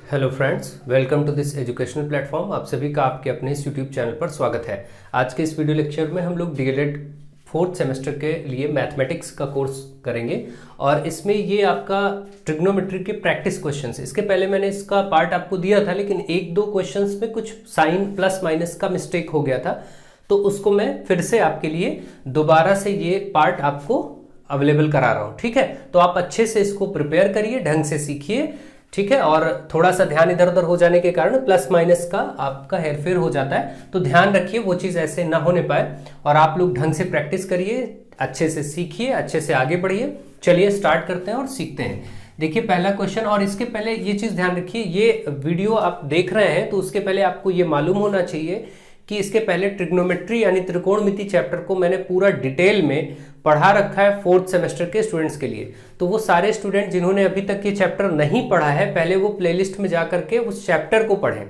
Hello friends, welcome to this educational platform. आप सभी का आपके अपने इस यूट्यूब चैनल पर स्वागत है। आज के इस वीडियो लेक्चर में हम लोग डीएलएड फोर्थ सेमेस्टर के लिए मैथमेटिक्स का कोर्स करेंगे और इसमें ये आपका ट्रिग्नोमेट्री के प्रैक्टिस क्वेश्चंस। इसके पहले मैंने इसका पार्ट आपको दिया था, लेकिन एक दो क्वेश्चंस में कुछ साइन प्लस माइनस का मिस्टेक हो गया था, तो उसको मैं फिर से आपके लिए दोबारा से ये पार्ट आपको अवेलेबल करा रहा हूँ। ठीक है, तो आप अच्छे से इसको प्रिपेयर करिए, ढंग से सीखिए। ठीक है, और थोड़ा सा ध्यान इधर उधर हो जाने के कारण प्लस माइनस का आपका हेरफेर हो जाता है, तो ध्यान रखिए वो चीज़ ऐसे ना होने पाए और आप लोग ढंग से प्रैक्टिस करिए, अच्छे से सीखिए, अच्छे से आगे बढ़िए। चलिए स्टार्ट करते हैं और सीखते हैं। देखिए पहला क्वेश्चन, और इसके पहले ये चीज़ ध्यान रखिए, ये वीडियो आप देख रहे हैं तो उसके पहले आपको ये मालूम होना चाहिए कि इसके पहले ट्रिग्नोमेट्री यानी त्रिकोणमिति चैप्टर को मैंने पूरा डिटेल में पढ़ा रखा है फोर्थ सेमेस्टर के स्टूडेंट्स के लिए। तो वो सारे स्टूडेंट जिन्होंने अभी तक ये चैप्टर नहीं पढ़ा है, पहले वो प्लेलिस्ट में जा करके उस चैप्टर को पढ़ें,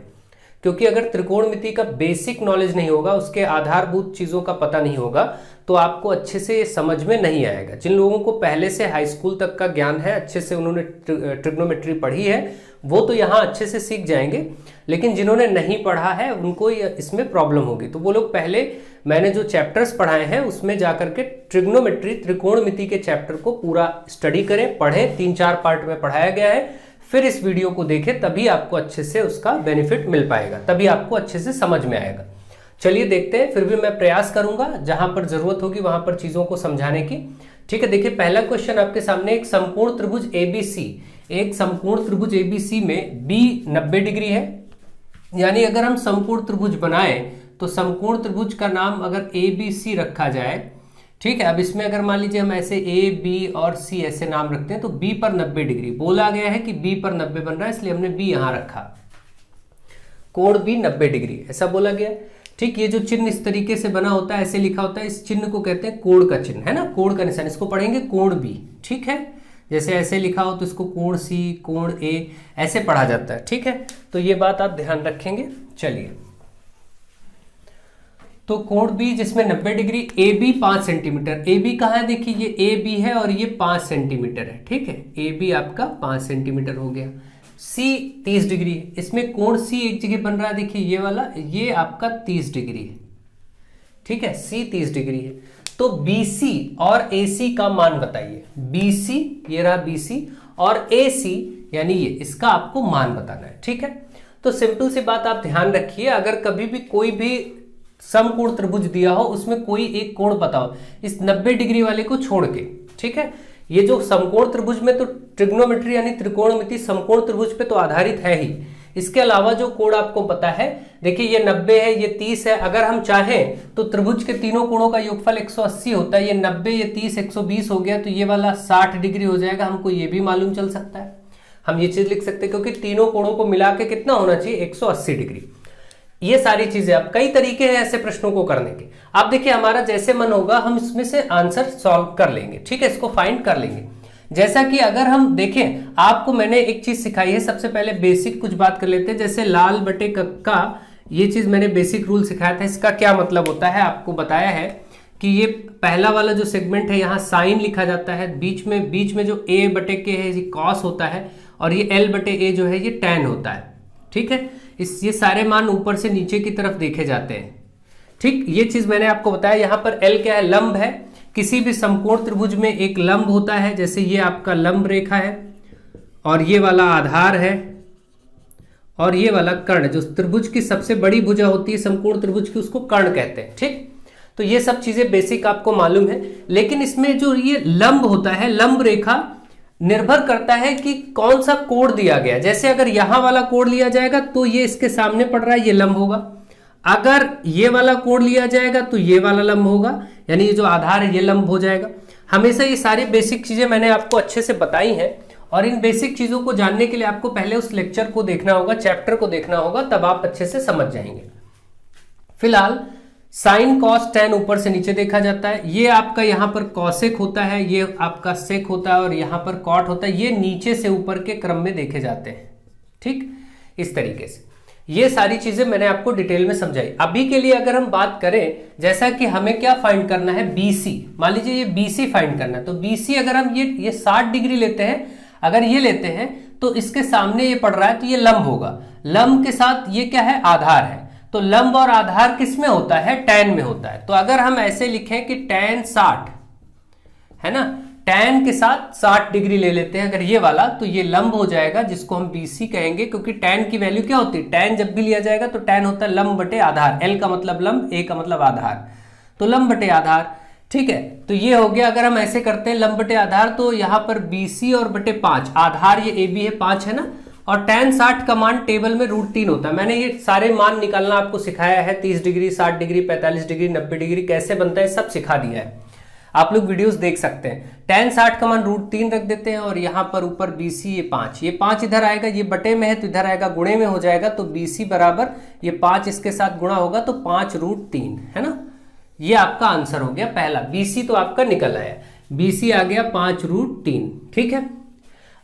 क्योंकि अगर त्रिकोणमिति का बेसिक नॉलेज नहीं होगा, उसके आधारभूत चीज़ों का पता नहीं होगा, तो आपको अच्छे से समझ में नहीं आएगा। जिन लोगों को पहले से हाई स्कूल तक का ज्ञान है, अच्छे से उन्होंने ट्रिग्नोमेट्री पढ़ी है, वो तो यहाँ अच्छे से सीख जाएंगे, लेकिन जिन्होंने नहीं पढ़ा है उनको इसमें प्रॉब्लम होगी। तो वो लोग पहले मैंने जो चैप्टर्स पढ़ाए हैं उसमें जाकर के ट्रिग्नोमेट्री त्रिकोणमिति के चैप्टर को पूरा स्टडी करें, पढ़ें। 3-4 पार्ट में पढ़ाया गया है, फिर इस वीडियो को देखें, तभी आपको अच्छे से उसका बेनिफिट मिल पाएगा, तभी आपको अच्छे से समझ में आएगा। चलिए देखते हैं, फिर भी मैं प्रयास करूंगा जहां पर जरूरत होगी वहां पर चीजों को समझाने की। ठीक है, देखिए पहला क्वेश्चन आपके सामने, एक समकोण त्रिभुज एबीसी, एक समकोण त्रिभुज एबीसी में बी 90 डिग्री है, यानी अगर हम समकोण त्रिभुज बनाए तो समकोण त्रिभुज का नाम अगर एबीसी रखा जाए, ठीक है। अब इसमें अगर मान लीजिए हम ऐसे ए बी और सी ऐसे नाम रखते हैं, तो बी पर 90 डिग्री बोला गया है कि बी पर 90 बन रहा है, इसलिए हमने बी यहां रखा, कोण बी 90 डिग्री ऐसा बोला गया। ठीक, ये जो चिन्ह इस तरीके से बना होता है, ऐसे लिखा होता है, इस चिन्ह को कहते हैं कोण का चिन्ह, है ना, कोण का निशान, इसको पढ़ेंगे कोण बी। ठीक है, जैसे ऐसे लिखा हो तो इसको कोण सी, कोण ए ऐसे पढ़ा जाता है। ठीक है, तो ये बात आप ध्यान रखेंगे। चलिए, तो कोण बी जिसमें 90 degree, A B 5 centimetre, A B कहाँ है, देखिए ये ए बी है और ये 5 सेंटीमीटर है। ठीक है, ए बी आपका 5 सेंटीमीटर हो गया। सी 30 डिग्री है, इसमें कोण सी एक जगह बन रहा है, देखिए ये वाला, ये आपका 30 डिग्री है। ठीक है, सी 30 डिग्री है। तो BC और AC का मान बताइए। BC ये रहा BC और AC यानी ये, इसका आपको मान बताना है। ठीक है, तो सिंपल सी बात आप ध्यान रखिए, अगर कभी भी कोई भी समकोण त्रिभुज दिया हो, उसमें कोई एक कोण बताओ इस 90 डिग्री वाले को छोड़ के। ठीक है, ये जो समकोण त्रिभुज में तो ट्रिग्नोमेट्री यानी त्रिकोणमिति समकोण त्रिभुज पे तो आधारित है ही, इसके अलावा जो कोण आपको पता है, देखिए ये 90 है, ये 30 है, अगर हम चाहें तो त्रिभुज के तीनों कोणों का योगफल 180 होता है, ये 90, ये 30, 120 हो गया, तो ये वाला 60 डिग्री हो जाएगा। हमको ये भी मालूम चल सकता है, हम ये चीज लिख सकते हैं, क्योंकि तीनों कोणों को मिला के कितना होना चाहिए, 180 डिग्री। ये सारी चीजें, आप कई तरीके हैं ऐसे प्रश्नों को करने के। आप देखिए हमारा जैसे मन होगा हम इसमें से आंसर सॉल्व कर लेंगे। ठीक है, इसको फाइंड कर लेंगे। जैसा कि अगर हम देखें, आपको मैंने एक चीज सिखाई है, सबसे पहले बेसिक कुछ बात कर लेते हैं। जैसे लाल बटे कक्का, ये चीज मैंने बेसिक रूल सिखाया था, इसका क्या मतलब होता है आपको बताया है कि ये पहला वाला जो सेगमेंट है यहाँ साइन लिखा जाता है, बीच में जो a बटे के है ये कॉस होता है, और ये l बटे a जो है ये tan होता है। ठीक है, ये सारे मान ऊपर से नीचे की तरफ देखे जाते हैं। ठीक, ये चीज मैंने आपको बताया। यहाँ पर l क्या है, लंब है, किसी भी समकोण त्रिभुज में एक लंब होता है, जैसे ये आपका लंब रेखा है और ये वाला आधार है और ये वाला कर्ण, जो त्रिभुज की सबसे बड़ी भुजा होती है समकोण त्रिभुज की, उसको कर्ण कहते हैं। ठीक, तो ये सब चीजें बेसिक आपको मालूम है, लेकिन इसमें जो ये लंब होता है, लंब रेखा निर्भर करता है कि कौन सा कोण दिया गया। जैसे अगर यहां वाला कोण लिया जाएगा तो ये इसके सामने पड़ रहा है, ये लंब होगा। अगर ये वाला कोण लिया जाएगा तो ये वाला लंब होगा, यानी ये जो आधार है ये लंब हो जाएगा। हमेशा ये सारी बेसिक चीजें मैंने आपको अच्छे से बताई हैं, और इन बेसिक चीजों को जानने के लिए आपको पहले उस लेक्चर को देखना होगा, चैप्टर को देखना होगा, तब आप अच्छे से समझ जाएंगे। फिलहाल साइन कॉस टैन ऊपर से नीचे देखा जाता है, ये आपका यहाँ पर कॉसेक होता है, ये आपका सेक होता है, और यहाँ पर कॉट होता है, ये नीचे से ऊपर के क्रम में देखे जाते हैं। ठीक, इस तरीके से ये सारी चीजें मैंने आपको डिटेल में समझाई। अभी के लिए अगर हम बात करें, जैसा कि हमें क्या फाइंड करना है, BC, मान लीजिए ये BC फाइंड करना है, तो BC अगर हम ये 60 डिग्री लेते हैं, अगर ये लेते हैं तो इसके सामने ये पड़ रहा है, तो ये लंब होगा। लंब के साथ ये क्या है, आधार है। तो लंब और आधार किस में होता है, tan में होता है। तो अगर हम ऐसे लिखें कि tan 60 है ना, tan के साथ 60 डिग्री ले लेते हैं अगर ये वाला, तो ये लंब हो जाएगा जिसको हम BC कहेंगे, क्योंकि tan की वैल्यू क्या होती है, tan जब भी लिया जाएगा तो tan होता है लंब बटे आधार। L का मतलब लंब, A का मतलब आधार, तो लंब बटे आधार। ठीक है, तो ये हो गया। अगर हम ऐसे करते हैं लंब बटे आधार, तो यहाँ पर BC और बटे 5, आधार ये AB है 5 है ना, और tan 60 का मान टेबल में √3 होता है। मैंने ये सारे मान निकालना आपको सिखाया है, 30 डिग्री, 60 डिग्री, 45 डिग्री, 90 डिग्री कैसे बनता है सब सिखा दिया है, आप लोग वीडियोस देख सकते हैं। tan 60 का मान √3 रख देते हैं, और यहाँ पर ऊपर BC ये 5, ये 5 इधर आएगा, ये बटे में है तो इधर आएगा, गुणे में हो जाएगा, तो BC बराबर ये 5 इसके साथ गुणा होगा तो 5√3 है ना। ये आपका आंसर हो गया पहला। BC तो आपका निकल आया, BC आ गया 5√3। ठीक है,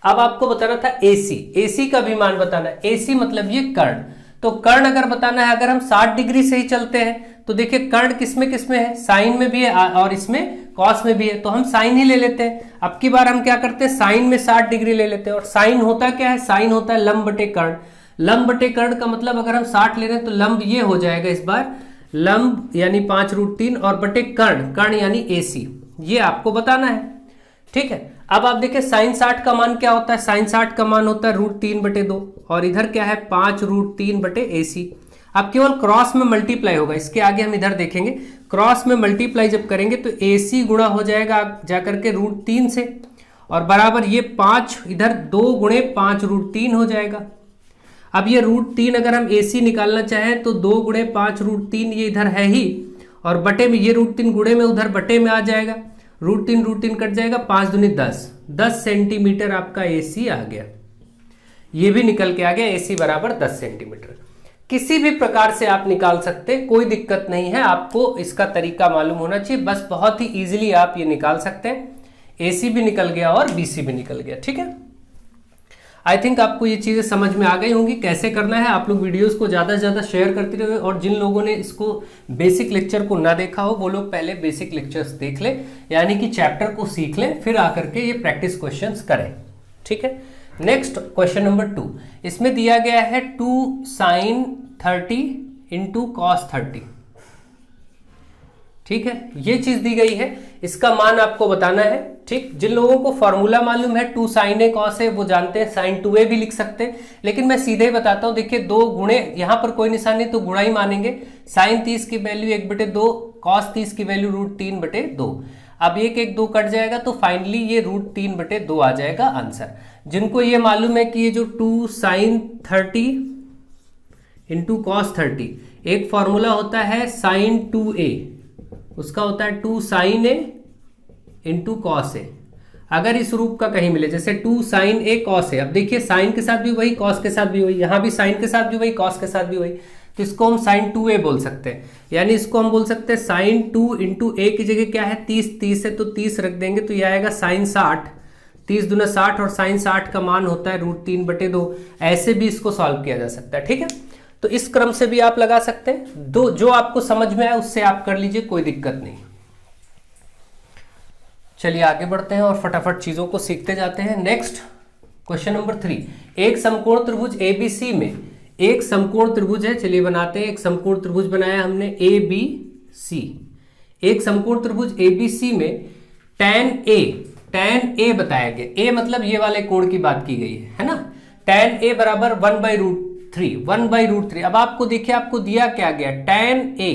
अब आपको बताना था AC, AC का भी मान बताना है। AC मतलब ये कर्ण, तो कर्ण अगर बताना है, अगर हम 60 डिग्री से ही चलते हैं तो देखिए कर्ण किसमें किसमें है, साइन में भी है और इसमें कॉस में भी है, तो हम साइन ही ले लेते हैं। अब की बार हम क्या करते हैं, साइन में 60 डिग्री ले लेते हैं, और साइन होता क्या है, साइन होता है लंब बटे कर्ण। लंब बटे कर्ण का मतलब अगर हम 60 ले रहे हैं तो लंब ये हो जाएगा इस बार, लंब यानी 5√3 और बटे कर्ण, कर्ण यानी AC, ये आपको बताना है। ठीक है, अब आप देखिए साइन 60 का मान क्या होता है, साइन 60 का मान होता है √3/2, और इधर क्या है 5√3/AC। अब केवल क्रॉस में मल्टीप्लाई होगा, इसके आगे हम इधर देखेंगे, क्रॉस में मल्टीप्लाई जब करेंगे तो AC गुणा हो जाएगा जाकर के √3 से, और बराबर ये 5 इधर 2 गुणे 5√3 हो जाएगा। अब ये √3 अगर हम AC निकालना चाहें तो 2 गुणे 5√3 ये इधर है ही, और बटे में ये √3 गुणे में उधर बटे में आ जाएगा, √3 कट जाएगा, 5 दूनी 10 सेंटीमीटर आपका AC आ गया। ये भी निकल के आ गया, AC बराबर 10 सेंटीमीटर। किसी भी प्रकार से आप निकाल सकते, कोई दिक्कत नहीं है, आपको इसका तरीका मालूम होना चाहिए, बस बहुत ही इजीली आप ये निकाल सकते हैं। AC भी निकल गया और BC भी निकल गया। ठीक है, आई थिंक आपको ये चीज़ें समझ में आ गई होंगी कैसे करना है। आप लोग वीडियोस को ज़्यादा से ज़्यादा शेयर करते रहे, और जिन लोगों ने इसको बेसिक लेक्चर को ना देखा हो वो लोग पहले बेसिक लेक्चर्स देख ले, यानी कि चैप्टर को सीख लें, फिर आकर के ये प्रैक्टिस क्वेश्चंस करें। ठीक है, नेक्स्ट क्वेश्चन नंबर 2, इसमें दिया गया है 2 sin 30 × cos 30। ठीक है, ये चीज दी गई है, इसका मान आपको बताना है। ठीक, जिन लोगों को फॉर्मूला मालूम है 2 sin A cos A वो जानते हैं, sin 2A भी लिख सकते हैं, लेकिन मैं सीधे ही बताता हूं। देखिए 2 गुणे, यहाँ पर कोई निशान नहीं तो गुणा ही मानेंगे। sin 30 की वैल्यू 1/2, cos 30 की वैल्यू √3/2। अब 1 1 2 कट जाएगा तो फाइनली ये √3/2 आ जाएगा आंसर। जिनको ये मालूम है कि ये जो 2 sin 30 × cos 30, एक फॉर्मूला होता है sin 2A, उसका होता है 2 sin A × cos A। अगर इस रूप का कहीं मिले, जैसे 2 sin A cos A, अब देखिए साइन के साथ भी वही, cos के साथ भी वही, यहाँ भी साइन के साथ भी वही, cos के साथ भी वही, तो इसको हम sin 2A बोल सकते हैं। यानी इसको हम बोल सकते हैं sin 2 × A की जगह क्या है 30 है, तो 30 रख देंगे तो ये आएगा sin 60, 30 दूना 60, और sin 60 का मान होता है √3/2। ऐसे भी इसको सॉल्व किया जा सकता है। ठीक है, तो इस क्रम से भी आप लगा सकते हैं, दो जो आपको समझ में आए उससे आप कर लीजिए, कोई दिक्कत नहीं। चलिए आगे बढ़ते हैं और फटाफट चीजों को सीखते जाते हैं। नेक्स्ट क्वेश्चन नंबर 3, एक समकोण त्रिभुज ABC में, एक समकोण त्रिभुज है, चलिए बनाते हैं। एक समकोण त्रिभुज बनाया हमने ABC, एक समकोण त्रिभुज ABC में tan A बताया गया। A मतलब ये वाले कोण की बात की गई है ना। tan A बराबर 1/√3। अब आपको देखिए, आपको दिया क्या गया, tan A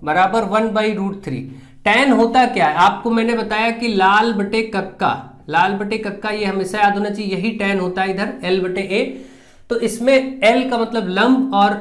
बराबर 1/√3। tan होता क्या है, आपको मैंने बताया कि लाल बटे कक्का, ये हमेशा याद होना चाहिए, यही tan होता है इधर, L/A। तो इसमें L का मतलब लंब और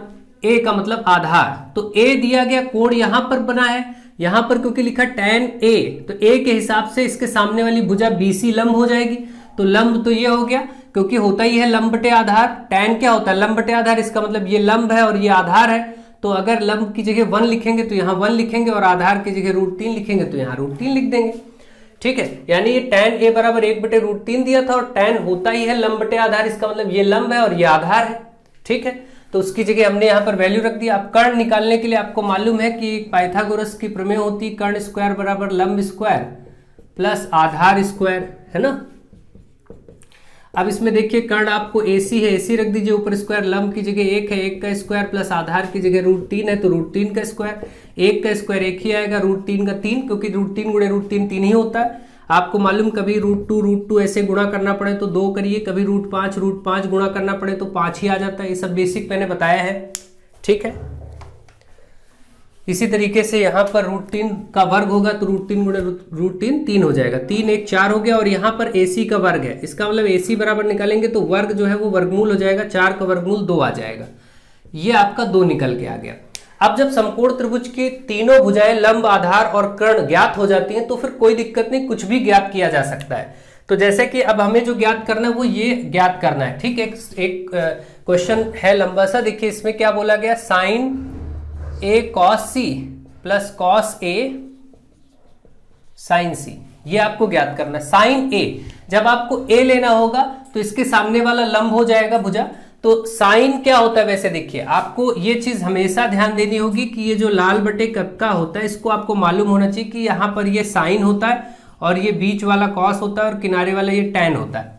A का मतलब आधार। तो A दिया गया, कोण यहां पर बना है, यहां पर क्योंकि लिखा tan A, तो A के हिसाब से इसके सामने वाली भुजा BC लंब हो जाएगी। तो लंब तो ये हो गया, क्योंकि होता ही है लंब बटे आधार। tan क्या होता है, लंब बटे आधार, इसका मतलब ये लंब है और ये आधार है। तो अगर लंब की जगह 1 लिखेंगे तो यहाँ 1 लिखेंगे, और आधार की जगह √3 लिखेंगे तो यहाँ √3 लिख देंगे। ठीक है, यानी ये tan A बराबर 1/√3 दिया था, और tan होता ही है लंब बटे आधार, इसका मतलब ये लंब है और ये आधार है। ठीक है, तो उसकी जगह हमने यहाँ पर वैल्यू रख दी। अब कर्ण निकालने के लिए आपको मालूम है कि पाइथागोरस की प्रमेय होती है, कर्ण स्क्वायर बराबर लंब स्क्वायर प्लस आधार स्क्वायर, है ना। अब इसमें देखिए कर्ण आपको AC है, AC रख दीजिए ऊपर स्क्वायर, लंब की जगह 1 है, 1 का स्क्वायर प्लस आधार की जगह √3 है तो √3 का स्क्वायर, 1 का स्क्वायर 1 ही आएगा, √3 का 3, क्योंकि √3 गुणे √3 3 ही होता है। आपको मालूम कभी √2 ऐसे गुणा करना पड़े तो 2 करिए, कभी √5 गुणा करना पड़े तो 5 ही आ जाता है। ये सब बेसिक मैंने बताया है, ठीक है। इसी तरीके से यहाँ पर √3 का वर्ग होगा तो √3 गुणे √3 3 हो जाएगा, 3 1 4 हो गया। और यहाँ पर AC का वर्ग है, इसका मतलब AC बराबर निकालेंगे तो वर्ग जो है वो वर्गमूल हो जाएगा, 4 का वर्गमूल 2 आ जाएगा। ये आपका 2 निकल के आ गया। अब जब समकोण त्रिभुज की तीनों भुजाएं लंब, आधार और कर्ण ज्ञात हो जाती हैं तो फिर कोई दिक्कत नहीं, कुछ भी ज्ञात किया जा सकता है। तो जैसे कि अब हमें जो ज्ञात करना है वो ये ज्ञात करना है, ठीक है। एक क्वेश्चन है लंबा सा, देखिए इसमें क्या बोला गया, sine A cos C plus cos A sin C, ये आपको ज्ञात करना है। साइन A, जब आपको A लेना होगा तो इसके सामने वाला लंब हो जाएगा भुजा। तो साइन क्या होता है, वैसे देखिए आपको ये चीज हमेशा ध्यान देनी होगी कि ये जो लाल बटे कक्का होता है इसको आपको मालूम होना चाहिए कि यहाँ पर ये साइन होता है और ये बीच वाला कॉस होता है और किनारे वाला ये टैन होता है,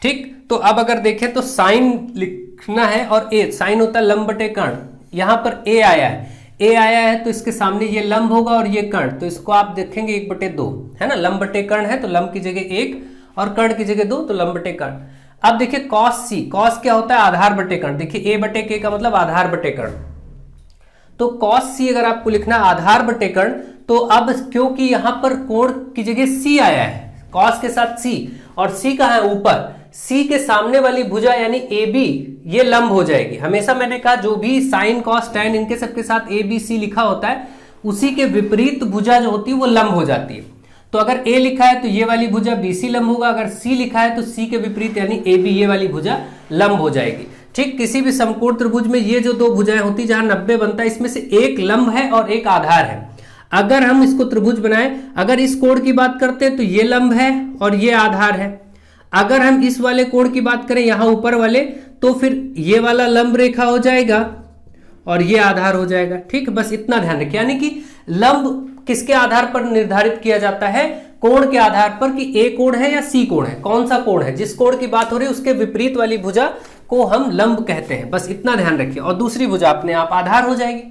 ठीक। तो अब अगर देखें तो साइन लिखना है और A साइन होता है लंब बटे कर्ण, यहाँ पर A आया है तो इसके सामने ये लंब होगा और ये कर्ण, तो इसको आप देखेंगे 1/2 है ना, लंब बटे कर्ण है तो लंब की जगह 1 और कर्ण की जगह 2 तो लंब बटे कर्ण। अब देखिए cos C, cos क्या होता है, आधार बटे कर्ण, देखिए A/K का मतलब आधार बटे कर्ण। तो cos C अगर आपको लिखना आधार बटे कर्ण, तो अब क्योंकि यहां पर कोण की जगह C आया है, cos के साथ C और C कहां है ऊपर, C के सामने वाली भुजा यानी AB ये लंब हो जाएगी। हमेशा मैंने कहा जो भी साइन कॉस टैन इनके सबके साथ ABC लिखा होता है उसी के विपरीत भुजा जो होती है वो लंब हो जाती है। तो अगर A लिखा है तो ये वाली भुजा BC लंब होगा, अगर C लिखा है तो C के विपरीत यानी AB ये वाली भुजा लंब हो जाएगी, ठीक। किसी भी समकोण त्रिभुज में ये जो दो भुजाएं होती है जहां 90 बनता है, इसमें से एक लंब है और एक आधार है। अगर हम इसको त्रिभुज बनाएं, अगर इस कोण की बात करते हैं तो ये लंब है और ये आधार है। अगर हम इस वाले कोण की बात करें यहां ऊपर वाले, तो फिर ये वाला लंब रेखा हो जाएगा और ये आधार हो जाएगा, ठीक। बस इतना ध्यान रखिए, यानी कि लंब किसके आधार पर निर्धारित किया जाता है, कोण के आधार पर कि A कोण है या C कोण है, कौन सा कोण है, जिस कोण की बात हो रही है उसके विपरीत वाली भुजा को हम लंब कहते हैं। बस इतना ध्यान रखिए और दूसरी भुजा अपने आप आधार हो जाएगी।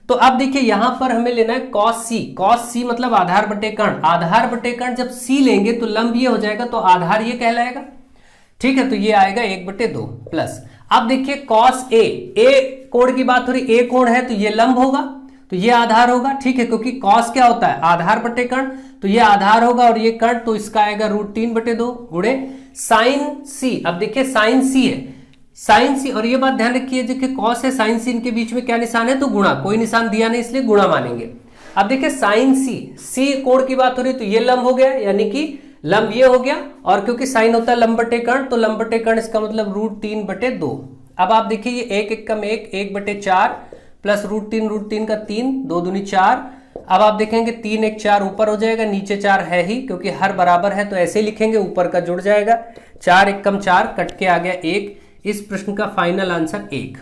तो अब देखिए यहां पर हमें लेना है cos C, cos C मतलब आधार बटे कर्ण, आधार बटे कर्ण जब C लेंगे तो लंब ये हो जाएगा तो आधार ये कहलाएगा, ठीक है। तो ये आएगा 1/2 प्लस, अब देखिए cos A कोण की बात हो रही, A कोण है तो ये लंब होगा तो ये आधार होगा, ठीक है, क्योंकि cos क्या होता है आधार बटे कर्ण, तो ये आधार होगा और ये कर्ण, तो इसका आएगा √3/2 गुणे sin C। अब देखिए sin C है, sin C, और ये बात ध्यान रखिए देखिए cos है sin C, इनके बीच में क्या निशान है तो गुणा, कोई निशान दिया नहीं इसलिए गुणा मानेंगे। अब देखिए sin C कोण की बात हो रही है तो ये लंब हो गया, यानी कि लंब ये हो गया, और क्योंकि साइन होता है लंब बटे कर्ण तो लंब बटे कर्ण इसका मतलब √3/2। अब आप देखिए ये 1 कम 1 1/4 प्लस √3 का 3 2 दूनी 4। अब आप देखेंगे 3 1 4 ऊपर हो जाएगा, नीचे 4 है ही क्योंकि हर बराबर है तो ऐसे ही लिखेंगे, ऊपर का जुड़ जाएगा, 4 1 कम 4 कट के आ गया 1। इस प्रश्न का फाइनल आंसर 1।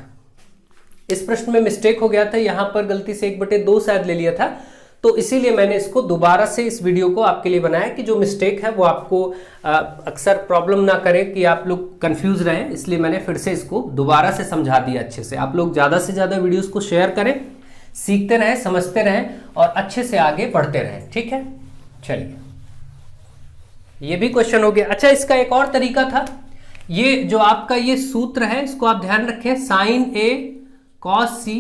इस प्रश्न में मिस्टेक हो गया था, यहां पर गलती से 1/2 शायद ले लिया था, तो इसीलिए मैंने इसको दोबारा से इस वीडियो को आपके लिए बनाया कि जो मिस्टेक है वो आपको अक्सर प्रॉब्लम ना करे कि आप लोग कंफ्यूज रहे, इसलिए मैंने फिर से इसको दोबारा से समझा दिया अच्छे से। आप लोग ज़्यादा से ज़्यादा वीडियोस को शेयर करें, सीखते रहें, समझते रहें और अच्छे से आगे बढ़ते रहें, ठीक है। चलिए ये भी क्वेश्चन हो गया। अच्छा, इसका एक और तरीका था, ये जो आपका ये सूत्र है इसको आप ध्यान रखें, sine A cos C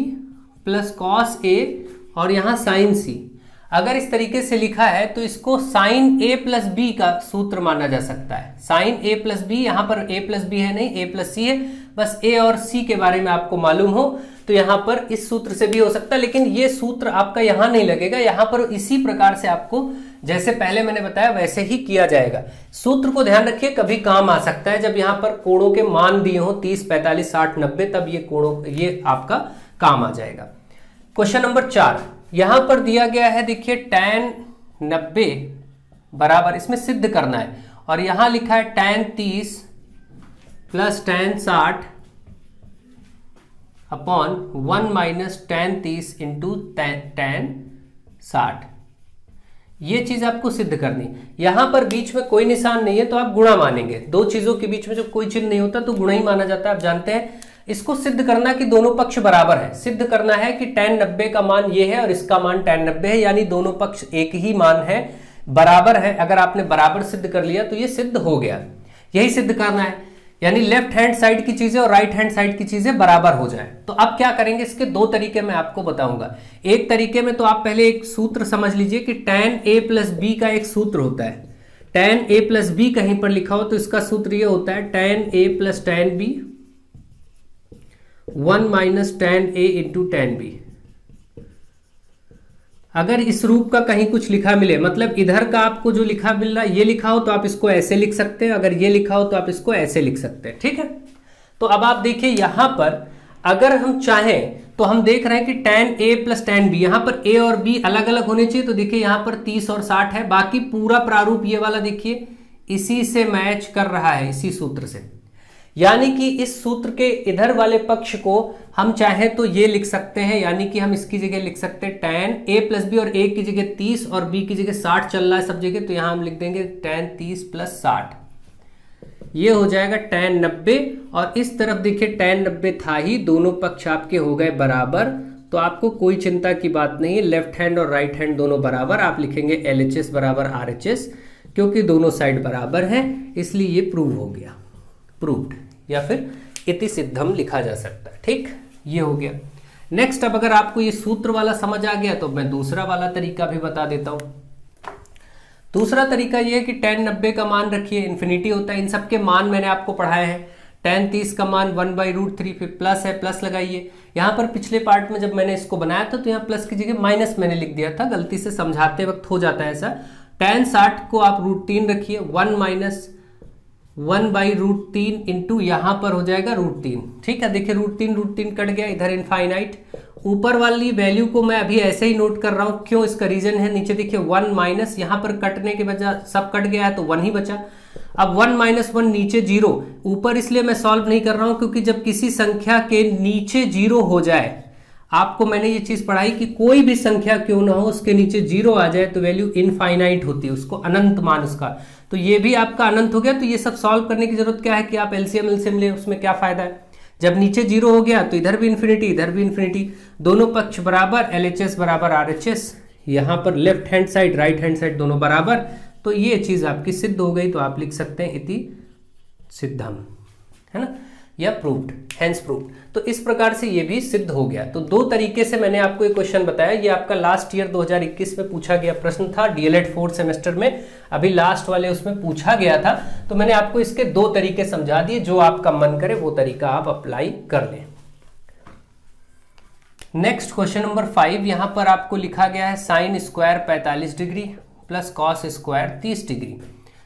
plus cos A और यहाँ साइन C। अगर इस तरीके से लिखा है तो इसको साइन A प्लस B का सूत्र माना जा सकता है। साइन A प्लस B, यहाँ पर A प्लस B है नहीं, A प्लस C है, बस A और C के बारे में आपको मालूम हो तो यहाँ पर इस सूत्र से भी हो सकता है, लेकिन ये सूत्र आपका यहाँ नहीं लगेगा, यहाँ पर इसी प्रकार से आपको जैसे पहले मैंने बताया वैसे ही किया जाएगा। सूत्र को ध्यान रखिए, कभी काम आ सकता है जब यहाँ पर कोणों के मान दिए हो 30 45 60 90, तब ये कोणों ये आपका काम आ जाएगा। क्वेश्चन नंबर 4 यहां पर दिया गया है, देखिए tan 90 बराबर, इसमें सिद्ध करना है, और यहां लिखा है tan 30 plus tan 60 upon 1 minus tan 30 into tan 60। ये चीज आपको सिद्ध करनी। यहां पर बीच में कोई निशान नहीं है तो आप गुणा मानेंगे। दो चीजों के बीच में जब कोई चिन्ह नहीं होता तो गुणा ही माना जाता है, आप जानते हैं। इसको सिद्ध करना कि दोनों पक्ष बराबर है, सिद्ध करना है कि tan 90 का मान ये है और इसका मान tan 90 है, यानी दोनों पक्ष एक ही मान है, बराबर है। अगर आपने बराबर सिद्ध कर लिया तो ये सिद्ध हो गया। यही सिद्ध करना है, यानी लेफ्ट हैंड साइड की चीजें और राइट हैंड साइड की चीजें बराबर हो जाए। तो अब क्या करेंगे, इसके दो तरीके मैं आपको बताऊंगा। एक तरीके में तो आप पहले एक सूत्र समझ लीजिए कि tan a प्लस बी का एक सूत्र होता है। tan a प्लस बी कहीं पर लिखा हो तो इसका सूत्र ये होता है tan a plus tan b 1 minus tan a into tan b। अगर इस रूप का कहीं कुछ लिखा मिले, मतलब इधर का आपको जो लिखा मिल रहा है ये लिखा हो तो आप इसको ऐसे लिख सकते हैं, अगर ये लिखा हो तो आप इसको ऐसे लिख सकते हैं, ठीक है। तो अब आप देखिए यहां पर अगर हम चाहें तो हम देख रहे हैं कि tan a plus tan b, यहां पर a और b अलग अलग होने चाहिए। तो देखिए यहां पर 30 और 60 है, बाकी पूरा प्रारूप ये वाला देखिए इसी से मैच कर रहा है, इसी सूत्र से। यानी कि इस सूत्र के इधर वाले पक्ष को हम चाहें तो ये लिख सकते हैं, यानी कि हम इसकी जगह लिख सकते हैं tan a प्लस बी, और a की जगह 30 और b की जगह 60 चल रहा है सब जगह, तो यहां हम लिख देंगे tan 30 प्लस 60। ये हो जाएगा tan 90, और इस तरफ देखिए tan 90 था ही, दोनों पक्ष आपके हो गए बराबर। तो आपको कोई चिंता की बात नहीं है, लेफ्ट हैंड और राइट हैंड दोनों बराबर। आप लिखेंगे LHS बराबर RHS, क्योंकि दोनों साइड बराबर हैं, इसलिए ये प्रूव हो गया, प्रूव्ड, या फिर इति सिद्धम लिखा जा सकता है। ठीक, ये हो गया। नेक्स्ट, अब अगर आपको ये सूत्र वाला समझ आ गया तो मैं दूसरा वाला तरीका भी बता देता हूं। दूसरा तरीका ये है कि tan 90 का मान रखिए, इन्फिनिटी होता है, इन सब के मान मैंने आपको पढ़ाए हैं। tan 30 का मान 1/√3, फिर प्लस है, प्लस लगाइए। यहाँ पर पिछले पार्ट में जब मैंने इसको बनाया था तो यहाँ प्लस की जगह माइनस मैंने लिख दिया था, गलती से समझाते वक्त हो जाता है ऐसा। tan 60 को आप √3 रखिए, 1 माइनस 1/√3 इंटू यहाँ पर हो जाएगा √3। ठीक है, देखिए √3 कट गया, इधर इनफाइनाइट। ऊपर वाली वैल्यू को मैं अभी ऐसे ही नोट कर रहा हूँ, क्यों, इसका रीजन है नीचे देखिए 1 माइनस, यहाँ पर कटने के बजाय सब कट गया है तो 1 ही बचा। अब 1 माइनस 1 नीचे 0, ऊपर इसलिए मैं सॉल्व नहीं कर रहा हूँ क्योंकि जब किसी संख्या के नीचे 0 हो जाए, आपको मैंने ये चीज पढ़ाई कि कोई भी संख्या क्यों ना हो उसके नीचे 0 आ जाए तो वैल्यू इनफाइनाइट होती है, उसको अनंत मान उसका। तो ये भी आपका अनंत हो गया। तो ये सब सॉल्व करने की जरूरत क्या है कि आप एलसीएम ले, उसमें क्या फायदा है। जब नीचे 0 हो गया तो इधर भी इन्फिनिटी, इधर भी इन्फिनिटी, दोनों पक्ष बराबर, LHS बराबर RHS, यहाँ पर left hand side right hand side दोनों बराबर। तो ये चीज आपकी सिद्ध हो गई, तो आप लिख सकते हैं इति सिद्धम, है ना, या प्रूव्ड, हेंस प्रूव्ड। तो इस प्रकार से ये भी सिद्ध हो गया। तो दो तरीके से मैंने आपको एक क्वेश्चन बताया। ये आपका लास्ट ईयर 2021 में पूछा गया प्रश्न था, DLED 4th सेमेस्टर में, अभी लास्ट वाले उसमें पूछा गया था। तो मैंने आपको इसके दो तरीके समझा दिए, जो आपका मन करे वो तरीका आप अप्लाई कर लें। नेक्स्ट क्वेश्चन नंबर 5, यहां पर आपको लिखा गया है sine square 45 degree plus cos square 30 degree.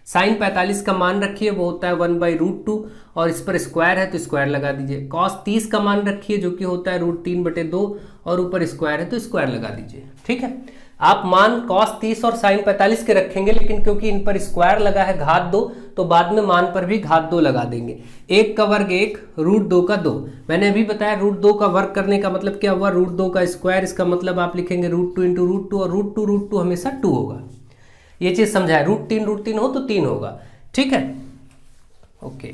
Sine 45 का मान रखिए, वो होता है 1/√2, और इस पर स्क्वायर है तो स्क्वायर लगा दीजिए। कॉस 30 का मान रखिए जो कि होता है √3/2, और ऊपर स्क्वायर है तो स्क्वायर लगा दीजिए। ठीक है, आप मान कॉस 30 और साइन 45 के रखेंगे, लेकिन क्योंकि इन पर स्क्वायर लगा है घात 2, तो बाद में मान पर भी घात 2 लगा देंगे। 1 का वर्ग 1, √2 का 2। मैंने अभी बताया √2 का वर्ग करने का मतलब क्या हुआ, √2 का स्क्वायर, इसका मतलब आप लिखेंगे √2 इंटू √2, और √2 हमेशा 2 होगा। ये चीज समझाए, √3 हो तो 3 होगा। ठीक है, ओके,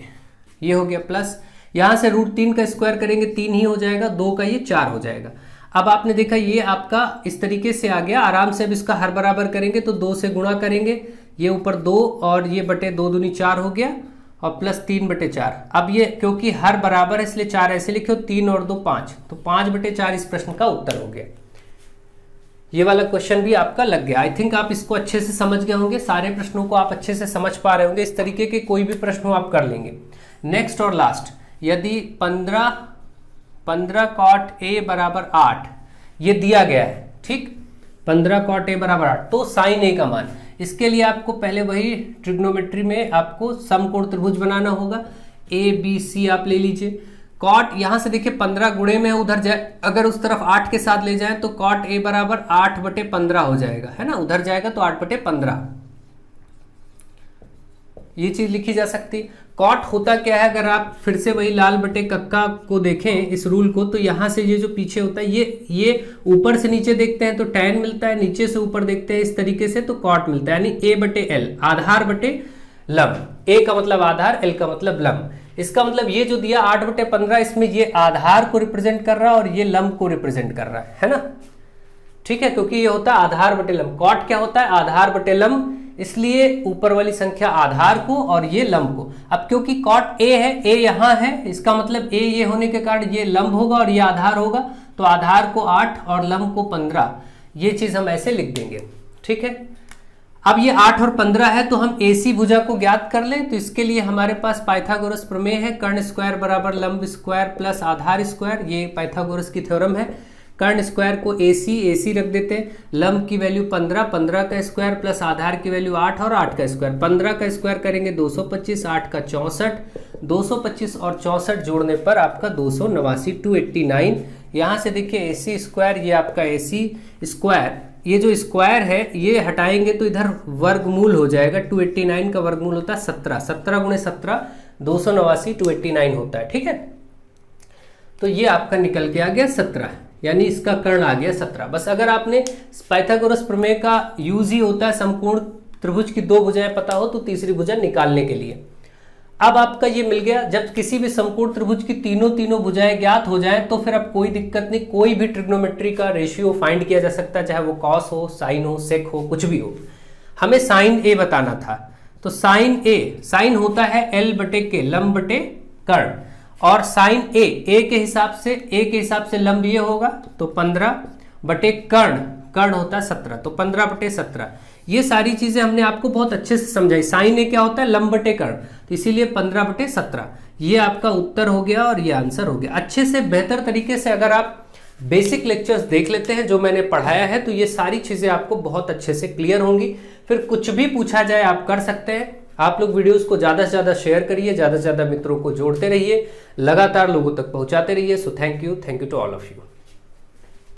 ये हो गया प्लस, यहां से √3 का स्क्वायर करेंगे 3 ही हो जाएगा, 2 का ये 4 हो जाएगा। अब आपने देखा ये आपका इस तरीके से आ गया। आराम से अब इसका हर बराबर करेंगे तो 2 से गुणा करेंगे, ये ऊपर 2 और ये बटे 2 दूनी 4 हो गया, और प्लस 3/4। अब ये क्योंकि हर बराबर है इसलिए 4 ऐसे लिखो, 3 और 2 5, तो 5/4 इस प्रश्न का उत्तर हो गया। ये वाला क्वेश्चन भी आपका लग गया। आई थिंक आप इसको अच्छे से समझ गए होंगे, सारे प्रश्नों को आप अच्छे से समझ पा रहे होंगे। इस तरीके के कोई भी प्रश्न हो आप कर लेंगे। नेक्स्ट और लास्ट, यदि 15 cot A बराबर 8 ये दिया गया है, ठीक, 15 cot A बराबर 8, तो साइन A का मान, इसके लिए आपको पहले वही ट्रिग्नोमेट्री में आपको समकोण त्रिभुज बनाना होगा। ABC आप ले लीजिए। कॉट यहां से देखिए 15 गुणे में उधर जाए, अगर उस तरफ 8 के साथ ले जाए तो कॉट A बराबर 8/15 हो जाएगा, है ना, उधर जाएगा तो 8/15, ये चीज लिखी जा सकती। कॉट होता क्या है, अगर आप फिर से वही लाल बटे कक्का को देखें इस रूल को, तो यहां से ये जो पीछे होता है ये ऊपर से नीचे देखते हैं तो tan मिलता है, नीचे से ऊपर देखते हैं इस तरीके से तो कॉट मिलता है, यानी a बटे l, आधार बटे लंब। a का मतलब आधार, l का मतलब लंब। इसका मतलब ये जो दिया 8 बटे 15, इसमें ये आधार को रिप्रेजेंट कर रहा है और ये लंब को रिप्रेजेंट कर रहा है ना, ठीक है, क्योंकि ये होता है आधार बटे लंब। कॉट क्या होता है, आधार बटे लंब, इसलिए ऊपर वाली संख्या आधार को और ये लंब को। अब क्योंकि कॉट ए है, ए यहां है, इसका मतलब ए ये होने के कारण ये लंब होगा और ये आधार होगा, तो आधार को 8 और लंब को 15, ये चीज हम ऐसे लिख देंगे, ठीक है। अब ये 8 और 15 है तो हम AC भुजा को ज्ञात कर लें, तो इसके लिए हमारे पास पाइथागोरस प्रमेय है, कर्ण स्क्वायर बराबर लंब स्क्वायर प्लस आधार स्क्वायर, ये पाइथागोरस की थ्योरम है। कर्ण स्क्वायर को AC रख देते हैं, लंब की वैल्यू 15, 15 का स्क्वायर प्लस आधार की वैल्यू 8 और 8 का स्क्वायर, 15 का स्क्वायर करेंगे 225, 8 का 64, 225 और 64 जोड़ने पर आपका 289, 289। यहाँ से देखिए AC स्क्वायर, ये आपका AC स्क्वायर, ये जो स्क्वायर है ये हटाएंगे तो इधर वर्गमूल हो जाएगा, 289 का वर्गमूल होता है 17, 17 गुणे 17 289, 289 होता है, ठीक है। तो ये आपका निकल के आ गया 17, यानी इसका कर्ण आ गया 17। बस अगर आपने पाइथागोरस प्रमेय का यूज ही होता है समकोण त्रिभुज की दो भुजाएं पता हो तो तीसरी भुजा निकालने के लिए। अब आपका ये मिल गया, जब किसी भी समकोण त्रिभुज की तीनों भुजाएं ज्ञात हो जाएं तो फिर अब कोई दिक्कत नहीं, कोई भी ट्रिग्नोमेट्री का रेशियो फाइंड किया जा सकता है, चाहे वो कॉस हो, साइन हो, सेक हो, कुछ भी हो। हमें साइन ए बताना था, तो साइन ए, साइन होता है l बटे के, लंब बटे कर्ण, और साइन ए के हिसाब से लंब ये होगा तो 15 बटे कर्ण होता है 17, तो 15 बटे 17। ये सारी चीजें हमने आपको बहुत अच्छे से समझाई। साइन ए क्या होता है, लंब बटे कर्ण, तो इसीलिए 15 बटे 17 ये आपका उत्तर हो गया और ये आंसर हो गया। अच्छे से बेहतर तरीके से अगर आप बेसिक लेक्चर्स देख लेते हैं जो मैंने पढ़ाया है तो ये सारी चीजें आपको बहुत अच्छे से क्लियर होंगी। फिर कुछ भी पूछा जाए आप कर सकते हैं। आप लोग वीडियोस को ज़्यादा से ज़्यादा शेयर करिए, ज़्यादा से ज़्यादा मित्रों को जोड़ते रहिए, लगातार लोगों तक पहुंचाते रहिए। So thank you to all of you.